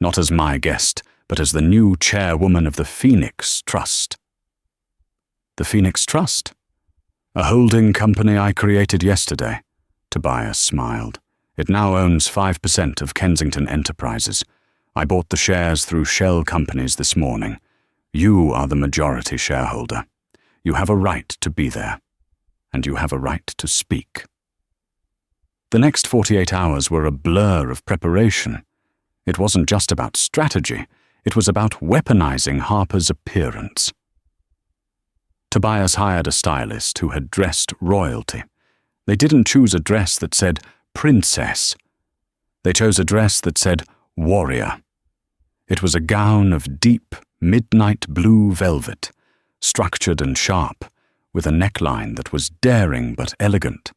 Not as my guest, but as the new chairwoman of the Phoenix Trust." "The Phoenix Trust?" "A holding company I created yesterday," Tobias smiled. "It now owns 5% of Kensington Enterprises. I bought the shares through shell companies this morning. You are the majority shareholder. You have a right to be there, and you have a right to speak." The next 48 hours were a blur of preparation. It wasn't just about strategy. It was about weaponizing Harper's appearance. Tobias hired a stylist who had dressed royalty. They didn't choose a dress that said princess. They chose a dress that said warrior. It was a gown of deep, midnight blue velvet, structured and sharp, with a neckline that was daring but elegant.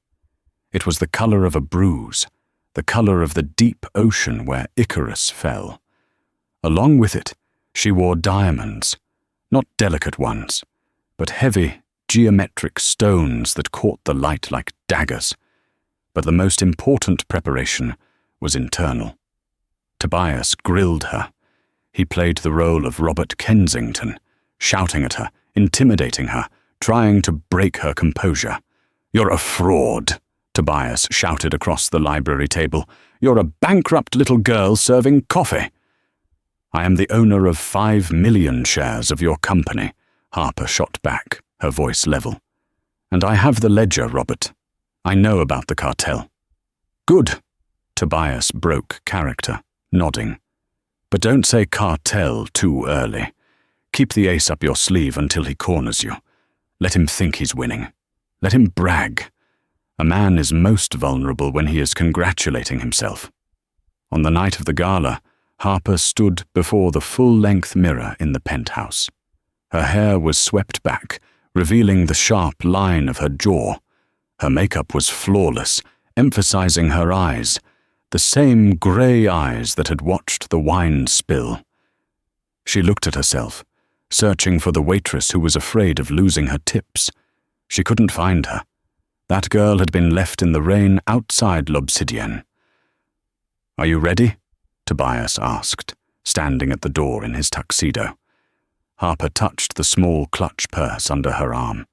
It was the color of a bruise, the color of the deep ocean where Icarus fell. Along with it, she wore diamonds, not delicate ones, but heavy, geometric stones that caught the light like daggers. But the most important preparation was internal. Tobias grilled her. He played the role of Robert Kensington, shouting at her, intimidating her, trying to break her composure. "You're a fraud," Tobias shouted across the library table. "You're a bankrupt little girl serving coffee." "I am the owner of 5 million shares of your company," Harper shot back, her voice level. And I have the ledger, Robert. I know about the cartel. Good. Tobias broke character, nodding. But don't say cartel too early. Keep the ace up your sleeve until he corners you. Let him think he's winning. Let him brag. A man is most vulnerable when he is congratulating himself. On the night of the gala, Harper stood before the full-length mirror in the penthouse. Her hair was swept back, revealing the sharp line of her jaw. Her makeup was flawless, emphasizing her eyes, the same grey eyes that had watched the wine spill. She looked at herself, searching for the waitress who was afraid of losing her tips. She couldn't find her. That girl had been left in the rain outside L'Obsidienne. "Are you ready?" Tobias asked, standing at the door in his tuxedo. Harper touched the small clutch purse under her arm.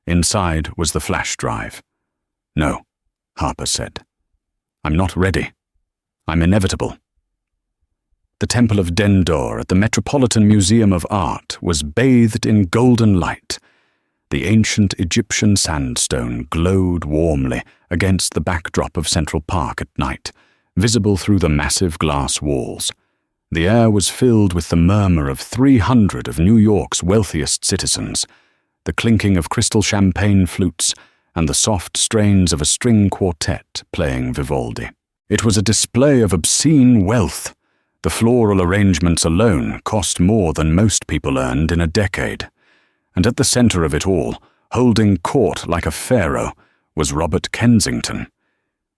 Inside was the flash drive. "No," Harper said. "I'm not ready. I'm inevitable." The Temple of Dendor at the Metropolitan Museum of Art was bathed in golden light. The ancient Egyptian sandstone glowed warmly against the backdrop of Central Park at night, visible through the massive glass walls. The air was filled with the murmur of 300 of New York's wealthiest citizens, the clinking of crystal champagne flutes, and the soft strains of a string quartet playing Vivaldi. It was a display of obscene wealth. The floral arrangements alone cost more than most people earned in a decade. And at the center of it all, holding court like a pharaoh, was Robert Kensington.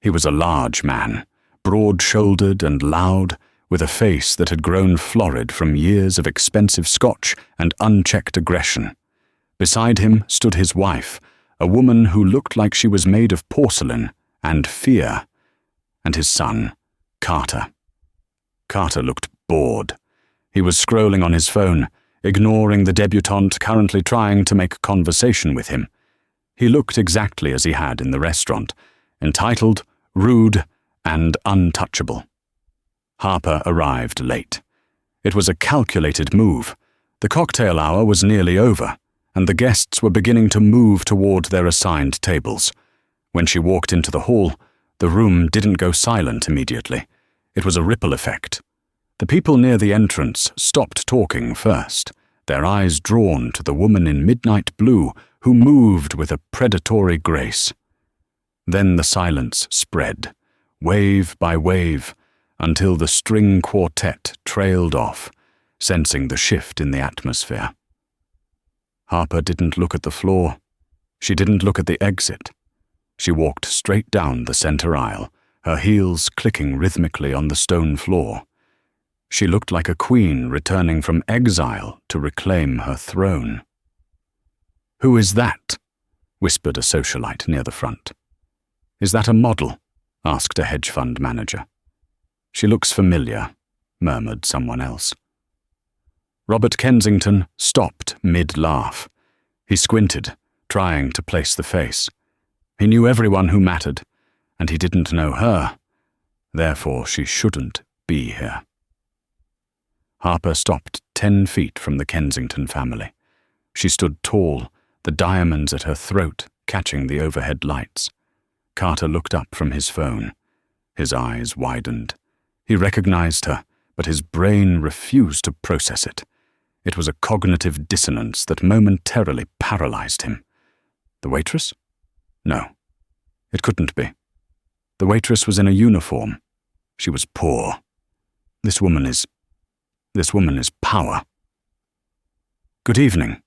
He was a large man, broad-shouldered and loud, with a face that had grown florid from years of expensive scotch and unchecked aggression. Beside him stood his wife, a woman who looked like she was made of porcelain and fear, and his son, Carter. Carter looked bored. He was scrolling on his phone, ignoring the debutante currently trying to make conversation with him. He looked exactly as he had in the restaurant, entitled, rude, and untouchable. Harper arrived late. It was a calculated move. The cocktail hour was nearly over, and the guests were beginning to move toward their assigned tables. When she walked into the hall, the room didn't go silent immediately. It was a ripple effect. The people near the entrance stopped talking first, their eyes drawn to the woman in midnight blue who moved with a predatory grace. Then the silence spread, wave by wave, until the string quartet trailed off, sensing the shift in the atmosphere. Harper didn't look at the floor. She didn't look at the exit. She walked straight down the center aisle, her heels clicking rhythmically on the stone floor. She looked like a queen returning from exile to reclaim her throne. "Who is that?" whispered a socialite near the front. "Is that a model?" asked a hedge fund manager. "She looks familiar," murmured someone else. Robert Kensington stopped mid-laugh. He squinted, trying to place the face. He knew everyone who mattered, and he didn't know her. Therefore, she shouldn't be here. Harper stopped 10 feet from the Kensington family. She stood tall, the diamonds at her throat catching the overhead lights. Carter looked up from his phone. His eyes widened. He recognized her, but his brain refused to process it. It was a cognitive dissonance that momentarily paralyzed him. The waitress? No, it couldn't be. The waitress was in a uniform. She was poor. This woman is power. "Good evening,"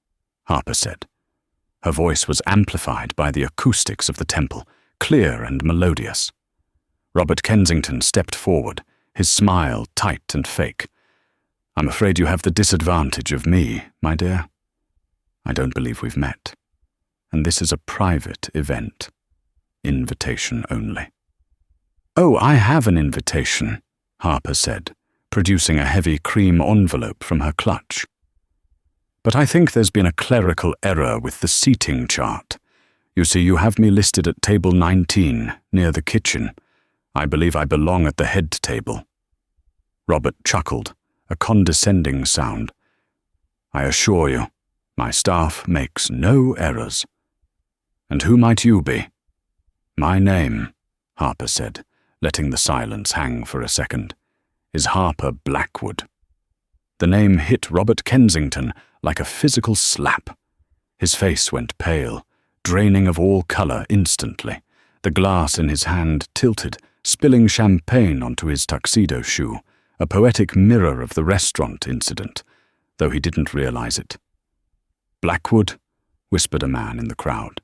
Harper said. Her voice was amplified by the acoustics of the temple, clear and melodious. Robert Kensington stepped forward, his smile tight and fake. "I'm afraid you have the disadvantage of me, my dear. I don't believe we've met. And this is a private event. Invitation only." "Oh, I have an invitation," Harper said, producing a heavy cream envelope from her clutch. "But I think there's been a clerical error with the seating chart. You see, you have me listed at table 19, near the kitchen. I believe I belong at the head table." Robert chuckled, a condescending sound. "I assure you, my staff makes no errors." And who might you be?" "My name," Harper said, letting the silence hang for a second, "is Harper Blackwood." The name hit Robert Kensington like a physical slap. His face went pale, draining of all colour instantly. The glass in his hand tilted, spilling champagne onto his tuxedo shoe, a poetic mirror of the restaurant incident, though he didn't realize it. "Blackwood?" whispered a man in the crowd.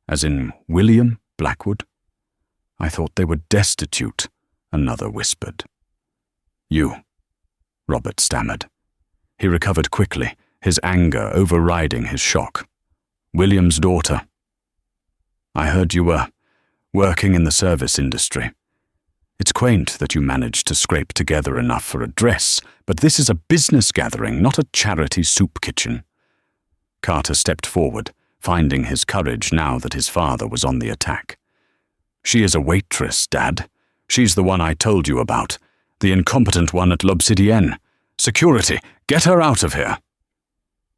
"As in William Blackwood?" "I thought they were destitute," another whispered. "You," Robert stammered. He recovered quickly, his anger overriding his shock. "William's daughter. I heard you were working in the service industry. It's quaint that you managed to scrape together enough for a dress, but this is a business gathering, not a charity soup kitchen." Carter stepped forward, finding his courage now that his father was on the attack. "She is a waitress, Dad. She's the one I told you about, the incompetent one at L'Obsidienne. Security, get her out of here."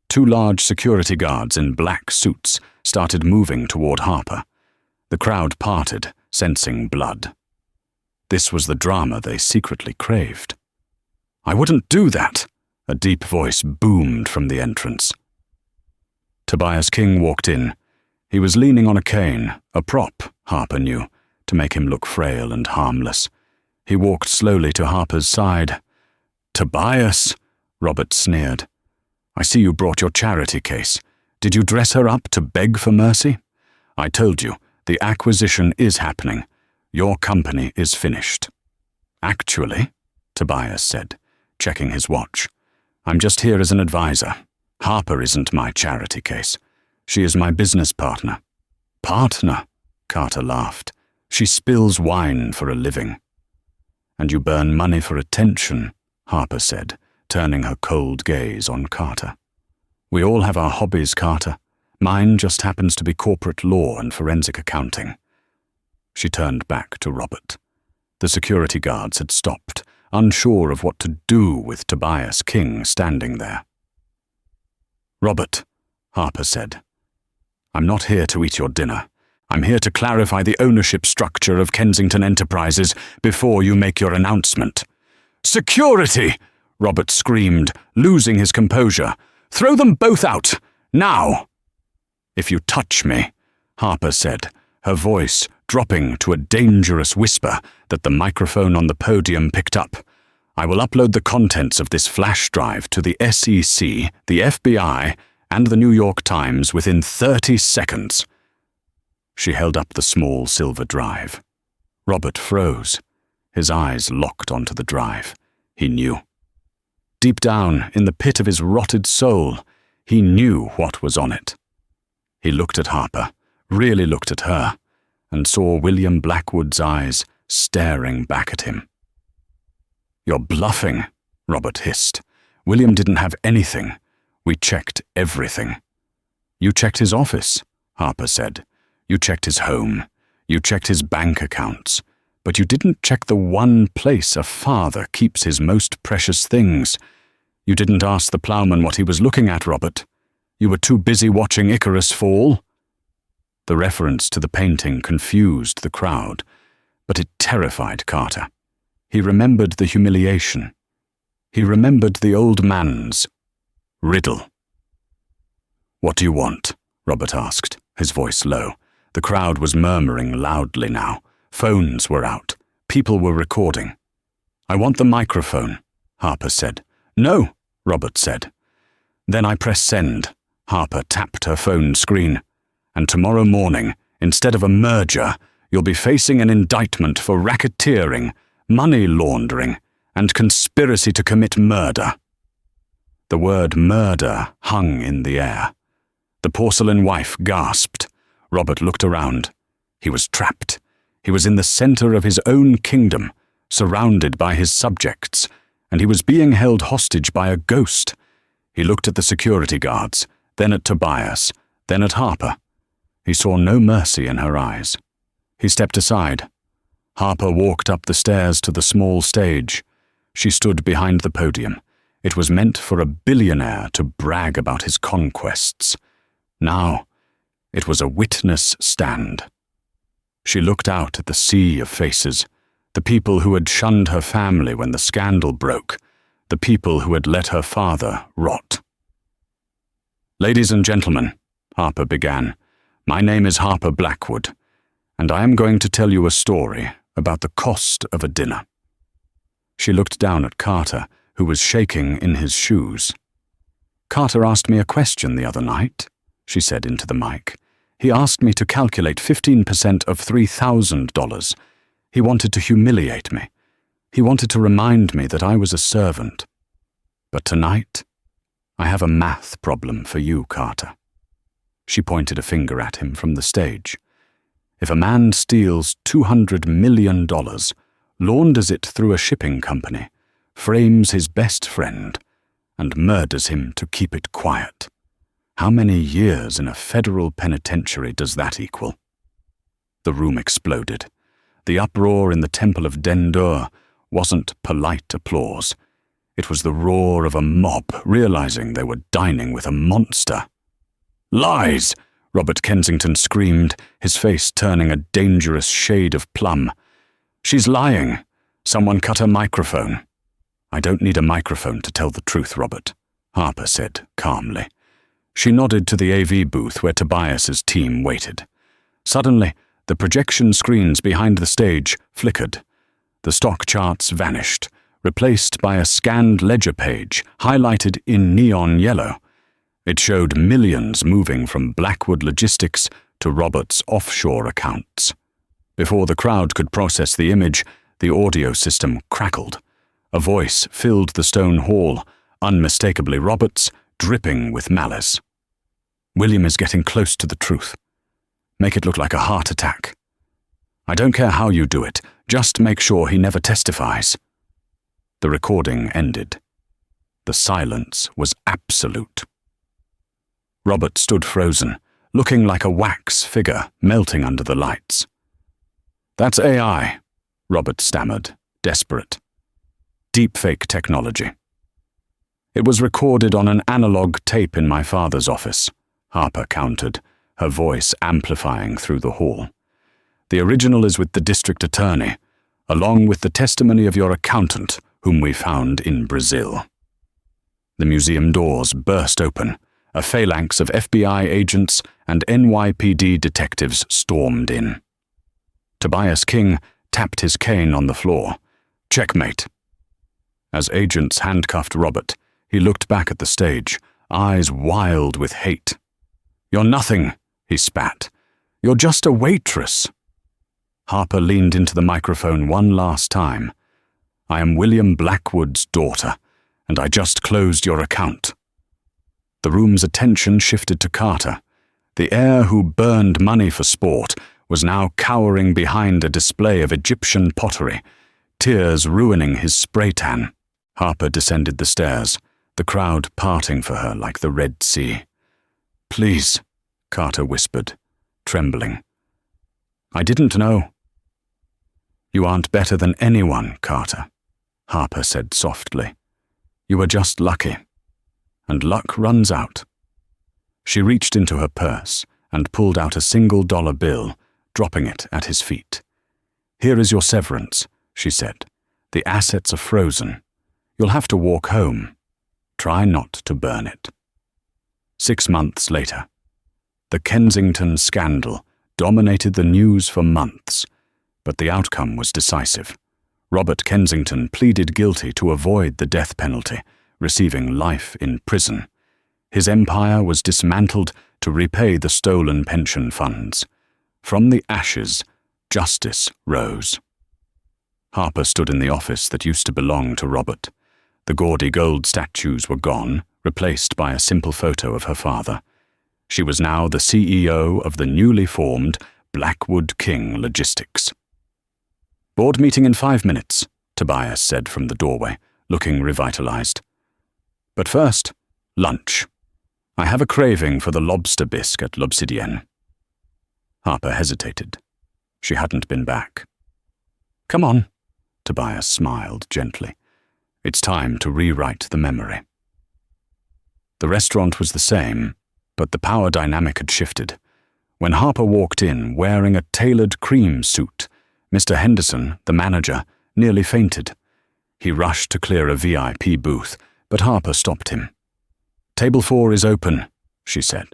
Two large security guards in black suits started moving toward Harper. The crowd parted, sensing blood. This was the drama they secretly craved. "I wouldn't do that," a deep voice boomed from the entrance. Tobias King walked in. He was leaning on a cane, a prop, Harper knew, to make him look frail and harmless. He walked slowly to Harper's side. "Tobias," Robert sneered. "I see you brought your charity case. Did you dress her up to beg for mercy? I told you, the acquisition is happening. Your company is finished." "Actually," Tobias said, checking his watch, "I'm just here as an advisor. Harper isn't my charity case. She is my business partner." "Partner?" Carter laughed. "She spills wine for a living." "And you burn money for attention," Harper said, turning her cold gaze on Carter. "We all have our hobbies, Carter. Mine just happens to be corporate law and forensic accounting." She turned back to Robert. The security guards had stopped, unsure of what to do with Tobias King standing there. "Robert," Harper said, "I'm not here to eat your dinner. I'm here to clarify the ownership structure of Kensington Enterprises before you make your announcement." "Security!" Robert screamed, losing his composure. "Throw them both out! Now!" "If you touch me," Harper said, her voice dropping to a dangerous whisper that the microphone on the podium picked up, "I will upload the contents of this flash drive to the SEC, the FBI, and the New York Times within 30 seconds. She held up the small silver drive. Robert froze, his eyes locked onto the drive. He knew. Deep down, in the pit of his rotted soul, he knew what was on it. He looked at Harper, really looked at her, and saw William Blackwood's eyes staring back at him. "You're bluffing," Robert hissed. "William didn't have anything. We checked everything." "You checked his office," Harper said. "You checked his home. You checked his bank accounts. But you didn't check the one place a father keeps his most precious things. You didn't ask the ploughman what he was looking at, Robert. You were too busy watching Icarus fall." The reference to the painting confused the crowd, but it terrified Carter. He remembered the humiliation. He remembered the old man's riddle. "What do you want?" Robert asked, his voice low. The crowd was murmuring loudly now. Phones were out. People were recording. "I want the microphone," Harper said. "No," Robert said. "Then I press send." Harper tapped her phone screen. "And tomorrow morning, instead of a merger, you'll be facing an indictment for racketeering, money laundering, and conspiracy to commit murder." The word murder hung in the air. The porcelain wife gasped. Robert looked around. He was trapped. He was in the center of his own kingdom, surrounded by his subjects, and he was being held hostage by a ghost. He looked at the security guards, then at Tobias, then at Harper. He saw no mercy in her eyes. He stepped aside. Harper walked up the stairs to the small stage. She stood behind the podium. It was meant for a billionaire to brag about his conquests. Now, It was a witness stand. She looked out at the sea of faces, the people who had shunned her family when the scandal broke, the people who had let her father rot. "Ladies and gentlemen," Harper began, "my name is Harper Blackwood, and I am going to tell you a story about the cost of a dinner." She looked down at Carter, who was shaking in his shoes. "Carter asked me a question the other night," she said into the mic. "He asked me to calculate 15% of $3,000. He wanted to humiliate me. He wanted to remind me that I was a servant. But tonight, I have a math problem for you, Carter." She pointed a finger at him from the stage. "If a man steals $200 million, launders it through a shipping company, frames his best friend, and murders him to keep it quiet, how many years in a federal penitentiary does that equal?" The room exploded. The uproar in the Temple of Dendur wasn't polite applause. It was the roar of a mob realizing they were dining with a monster. "Lies!" Robert Kensington screamed, his face turning a dangerous shade of plum. "She's lying. Someone cut her microphone." "I don't need a microphone to tell the truth, Robert," Harper said calmly. She nodded to the AV booth where Tobias's team waited. Suddenly, the projection screens behind the stage flickered. The stock charts vanished, replaced by a scanned ledger page highlighted in neon yellow. It showed millions moving from Blackwood Logistics to Robert's offshore accounts. Before the crowd could process the image, the audio system crackled. A voice filled the stone hall, unmistakably Robert's, dripping with malice. "William is getting close to the truth. Make it look like a heart attack. I don't care how you do it, just make sure he never testifies." The recording ended. The silence was absolute. Robert stood frozen, looking like a wax figure melting under the lights. "That's AI," Robert stammered, desperate. "Deepfake technology." "It was recorded on an analog tape in my father's office," Harper countered, her voice amplifying through the hall. "The original is with the district attorney, along with the testimony of your accountant, whom we found in Brazil." The museum doors burst open. A phalanx of FBI agents and NYPD detectives stormed in. Tobias King tapped his cane on the floor. "Checkmate." As agents handcuffed Robert, he looked back at the stage, eyes wild with hate. "You're nothing," he spat. "You're just a waitress." Harper leaned into the microphone one last time. "I am William Blackwood's daughter, and I just closed your account." The room's attention shifted to Carter. The heir who burned money for sport was now cowering behind a display of Egyptian pottery, tears ruining his spray tan. Harper descended the stairs, the crowd parting for her like the Red Sea. "Please," Carter whispered, trembling. "I didn't know." "You aren't better than anyone, Carter," Harper said softly. "You were just lucky. And luck runs out." She reached into her purse and pulled out a $1 bill, dropping it at his feet. "Here is your severance," she said. "The assets are frozen. You'll have to walk home. Try not to burn it." 6 months later. The Kensington scandal dominated the news for months, but the outcome was decisive. Robert Kensington pleaded guilty to avoid the death penalty, receiving life in prison. His empire was dismantled to repay the stolen pension funds. From the ashes, justice rose. Harper stood in the office that used to belong to Robert. The gaudy gold statues were gone, replaced by a simple photo of her father. She was now the CEO of the newly formed Blackwood King Logistics. "Board meeting in 5 minutes," Tobias said from the doorway, looking revitalized. "But first, lunch. I have a craving for the lobster bisque at L'Obsidienne." Harper hesitated. She hadn't been back. "Come on," Tobias smiled gently. "It's time to rewrite the memory." The restaurant was the same, but the power dynamic had shifted. When Harper walked in wearing a tailored cream suit, Mr. Henderson, the manager, nearly fainted. He rushed to clear a VIP booth, but Harper stopped him. "Table 4 is open," she said.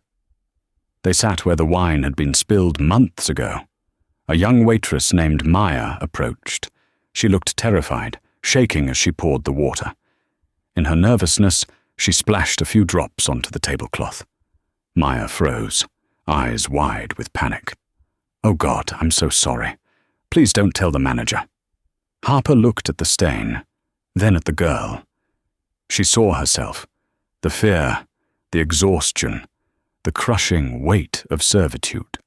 They sat where the wine had been spilled months ago. A young waitress named Maya approached. She looked terrified, shaking as she poured the water. In her nervousness, she splashed a few drops onto the tablecloth. Maya froze, eyes wide with panic. "Oh God, I'm so sorry. Please don't tell the manager." Harper looked at the stain, then at the girl. She saw herself, the fear, the exhaustion, the crushing weight of servitude.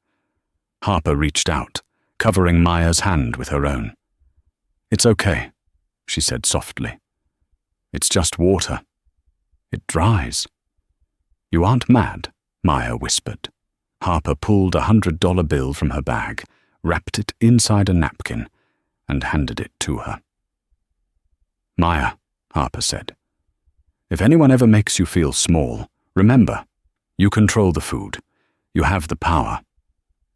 Harper reached out, covering Maya's hand with her own. "It's okay," she said softly. "It's just water. It dries." "You aren't mad," Maya whispered. Harper pulled a $100 bill from her bag, wrapped it inside a napkin, and handed it to her. "Maya," Harper said, "if anyone ever makes you feel small, remember, you control the food. You have the power.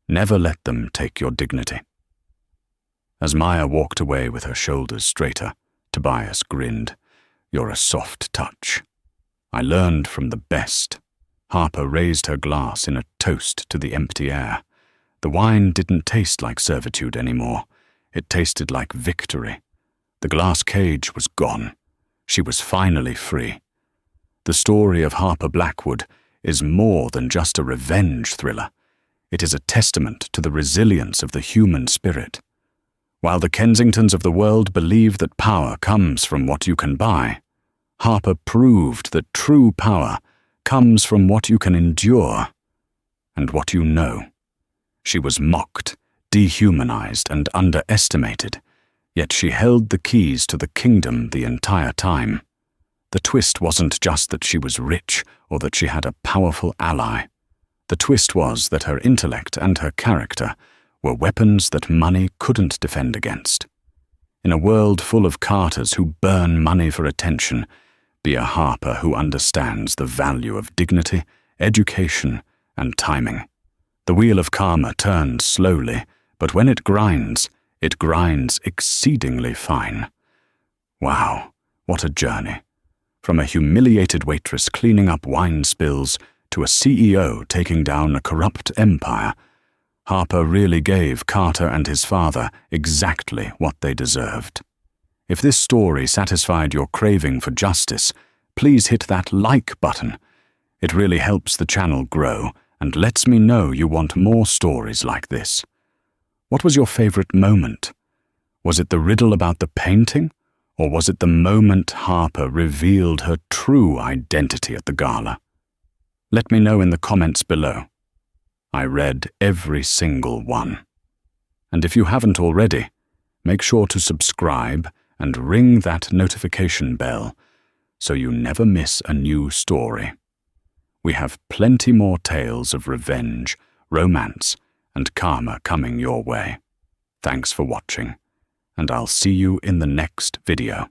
Never let them take your dignity." As Maya walked away with her shoulders straighter, Tobias grinned. "You're a soft touch. I learned from the best." Harper raised her glass in a toast to the empty air. The wine didn't taste like servitude anymore. It tasted like victory. The glass cage was gone. She was finally free. The story of Harper Blackwood is more than just a revenge thriller. It is a testament to the resilience of the human spirit. While the Kensingtons of the world believe that power comes from what you can buy, Harper proved that true power comes from what you can endure and what you know. She was mocked, dehumanized, and underestimated, yet she held the keys to the kingdom the entire time. The twist wasn't just that she was rich or that she had a powerful ally. The twist was that her intellect and her character were weapons that money couldn't defend against. In a world full of Carters who burn money for attention, be a Harper who understands the value of dignity, education, and timing. The wheel of karma turns slowly, but when it grinds exceedingly fine. Wow, what a journey. From a humiliated waitress cleaning up wine spills to a CEO taking down a corrupt empire, Harper really gave Carter and his father exactly what they deserved. If this story satisfied your craving for justice, please hit that like button. It really helps the channel grow and lets me know you want more stories like this. What was your favorite moment? Was it the riddle about the painting? Or was it the moment Harper revealed her true identity at the gala? Let me know in the comments below. I read every single one. And if you haven't already, make sure to subscribe and ring that notification bell so you never miss a new story. We have plenty more tales of revenge, romance, and karma coming your way. Thanks for watching, and I'll see you in the next video.